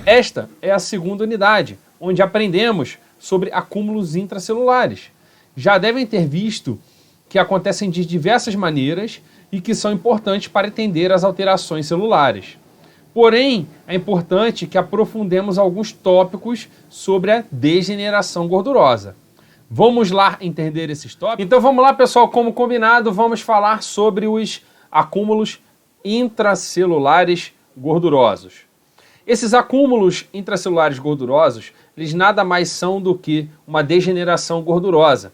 Esta é a segunda unidade, onde aprendemos sobre acúmulos intracelulares. Já devem ter visto que acontecem de diversas maneiras e que são importantes para entender as alterações celulares. Porém, é importante que aprofundemos alguns tópicos sobre a degeneração gordurosa. Vamos lá entender esses tópicos? Então vamos lá, pessoal, como combinado, vamos falar sobre os acúmulos intracelulares gordurosos. Esses acúmulos intracelulares gordurosos, eles nada mais são do que uma degeneração gordurosa.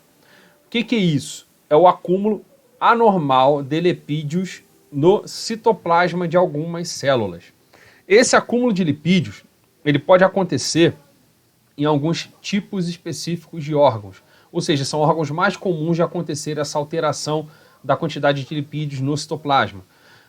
O que é isso? É o acúmulo anormal de lipídios no citoplasma de algumas células. Esse acúmulo de lipídios, ele pode acontecer em alguns tipos específicos de órgãos, ou seja, são órgãos mais comuns de acontecer essa alteração da quantidade de lipídios no citoplasma.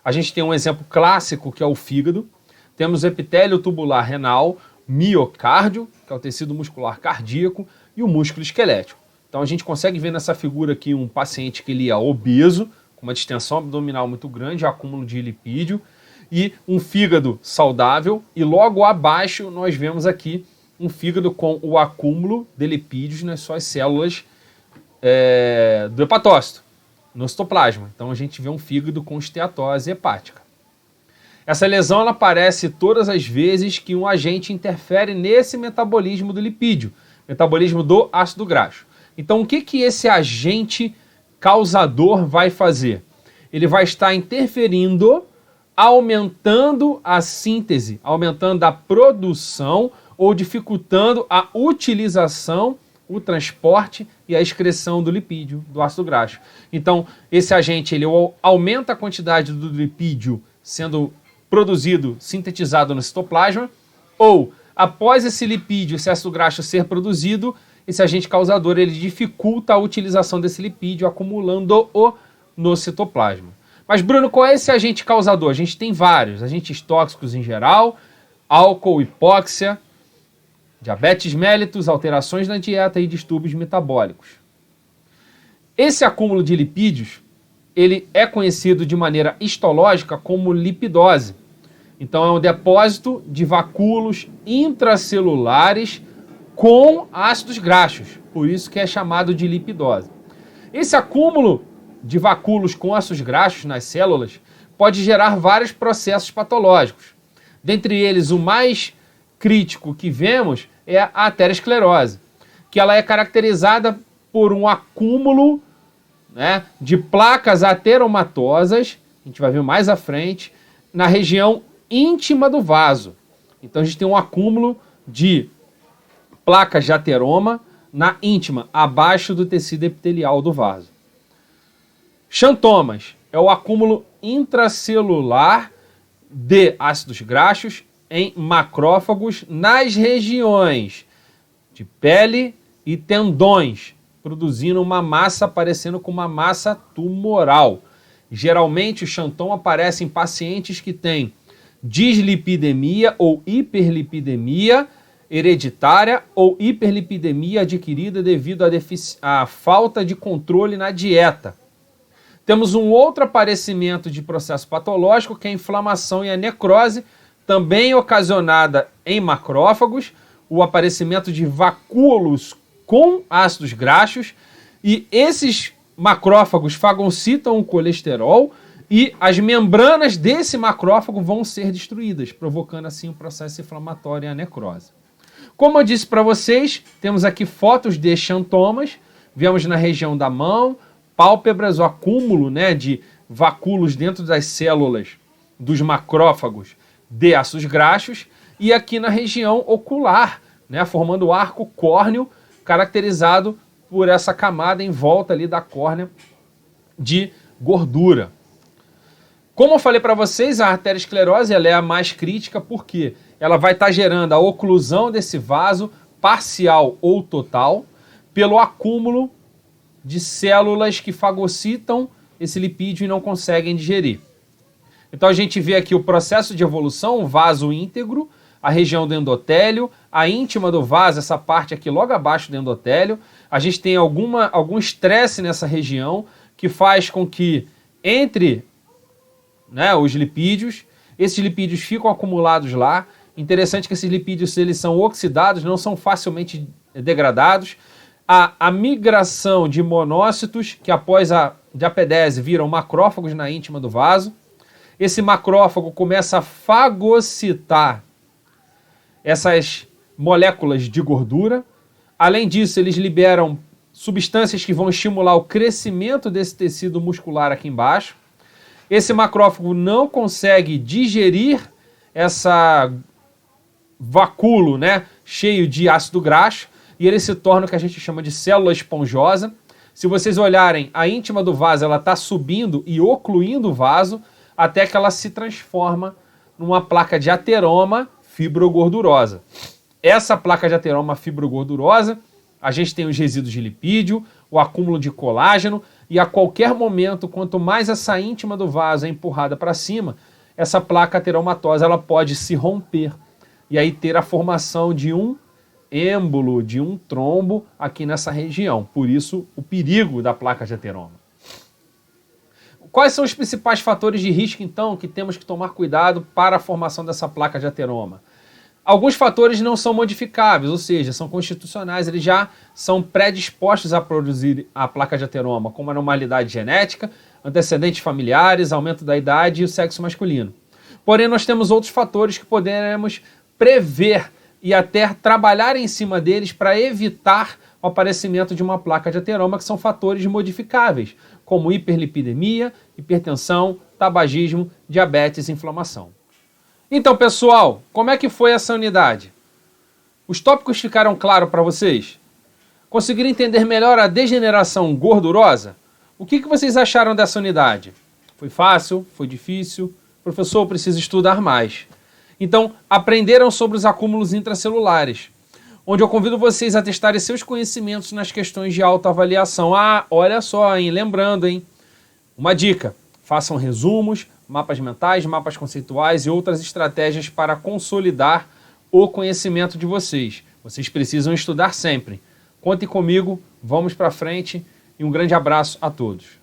A gente tem um exemplo clássico que é o fígado, temos o epitélio tubular renal, miocárdio, que é o tecido muscular cardíaco, e o músculo esquelético. Então a gente consegue ver nessa figura aqui um paciente que ele é obeso, com uma distensão abdominal muito grande, acúmulo de lipídio, e um fígado saudável, e logo abaixo nós vemos aqui um fígado com o acúmulo de lipídios nas suas células do hepatócito, no citoplasma. Então a gente vê um fígado com esteatose hepática. Essa lesão ela aparece todas as vezes que um agente interfere nesse metabolismo do lipídio, metabolismo do ácido graxo. Então o que esse agente causador vai fazer? Ele vai estar interferindo, aumentando a síntese, aumentando a produção ou dificultando a utilização, o transporte e a excreção do lipídio, do ácido graxo. Então, esse agente ele aumenta a quantidade do lipídio sendo produzido, sintetizado no citoplasma, ou após esse lipídio, esse ácido graxo ser produzido, esse agente causador ele dificulta a utilização desse lipídio, acumulando-o no citoplasma. Mas, Bruno, qual é esse agente causador? A gente tem vários, agentes tóxicos em geral, álcool, hipóxia, diabetes mellitus, alterações na dieta e distúrbios metabólicos. Esse acúmulo de lipídios, ele é conhecido de maneira histológica como lipidose. Então é um depósito de vacúolos intracelulares com ácidos graxos, por isso que é chamado de lipidose. Esse acúmulo de vacúolos com ácidos graxos nas células pode gerar vários processos patológicos. Dentre eles, o mais crítico que vemos é a aterosclerose, que ela é caracterizada por um acúmulo, né, de placas ateromatosas, a gente vai ver mais à frente, na região íntima do vaso. Então a gente tem um acúmulo de placas de ateroma na íntima, abaixo do tecido epitelial do vaso. Xantomas é o acúmulo intracelular de ácidos graxos em macrófagos nas regiões de pele e tendões, produzindo uma massa parecendo com uma massa tumoral. Geralmente o xantoma aparece em pacientes que têm dislipidemia ou hiperlipidemia hereditária ou hiperlipidemia adquirida devido à falta de controle na dieta. Temos um outro aparecimento de processo patológico que é a inflamação e a necrose, também ocasionada em macrófagos, o aparecimento de vacúolos com ácidos graxos, e esses macrófagos fagocitam o colesterol e as membranas desse macrófago vão ser destruídas, provocando assim o processo inflamatório e a necrose. Como eu disse para vocês, temos aqui fotos de xantomas, vemos na região da mão, pálpebras, o acúmulo, né, de vacúolos dentro das células dos macrófagos de ácidos graxos, e aqui na região ocular, né, formando o arco córneo, caracterizado por essa camada em volta ali da córnea de gordura. Como eu falei para vocês, a arteriosclerose ela é a mais crítica porque ela vai estar gerando a oclusão desse vaso, parcial ou total, pelo acúmulo de células que fagocitam esse lipídio e não conseguem digerir. Então a gente vê aqui o processo de evolução, o vaso íntegro, a região do endotélio, a íntima do vaso, essa parte aqui logo abaixo do endotélio. A gente tem algum estresse nessa região que faz com que entre, né, os lipídios, esses lipídios ficam acumulados lá, Interessante que esses lipídios, se eles são oxidados, não são facilmente degradados. A migração de monócitos, que após a diapedese viram macrófagos na íntima do vaso. Esse macrófago começa a fagocitar essas moléculas de gordura. Além disso, eles liberam substâncias que vão estimular o crescimento desse tecido muscular aqui embaixo. Esse macrófago não consegue digerir essa vacúolo, né, cheio de ácido graxo, e ele se torna o que a gente chama de célula esponjosa. Se vocês olharem, a íntima do vaso ela está subindo e ocluindo o vaso até que ela se transforma numa placa de ateroma fibrogordurosa. Essa placa de ateroma fibrogordurosa, a gente tem os resíduos de lipídio, o acúmulo de colágeno, e a qualquer momento, quanto mais essa íntima do vaso é empurrada para cima, essa placa ateromatosa ela pode se romper e aí ter a formação de um êmbolo, de um trombo aqui nessa região. Por isso, o perigo da placa de ateroma. Quais são os principais fatores de risco, então, que temos que tomar cuidado para a formação dessa placa de ateroma? Alguns fatores não são modificáveis, ou seja, são constitucionais, eles já são predispostos a produzir a placa de ateroma, como anormalidade genética, antecedentes familiares, aumento da idade e o sexo masculino. Porém, nós temos outros fatores que poderemos prever e até trabalhar em cima deles para evitar o aparecimento de uma placa de ateroma, que são fatores modificáveis, como hiperlipidemia, hipertensão, tabagismo, diabetes e inflamação. Então, pessoal, como é que foi essa unidade? Os tópicos ficaram claros para vocês? Conseguiram entender melhor a degeneração gordurosa? O que vocês acharam dessa unidade? Foi fácil? Foi difícil? Professor, eu preciso estudar mais. Então, aprenderam sobre os acúmulos intracelulares, onde eu convido vocês a testarem seus conhecimentos nas questões de autoavaliação. Ah, olha só, hein? Lembrando, hein? Uma dica, façam resumos, mapas mentais, mapas conceituais e outras estratégias para consolidar o conhecimento de vocês. Vocês precisam estudar sempre. Contem comigo, vamos para frente e um grande abraço a todos.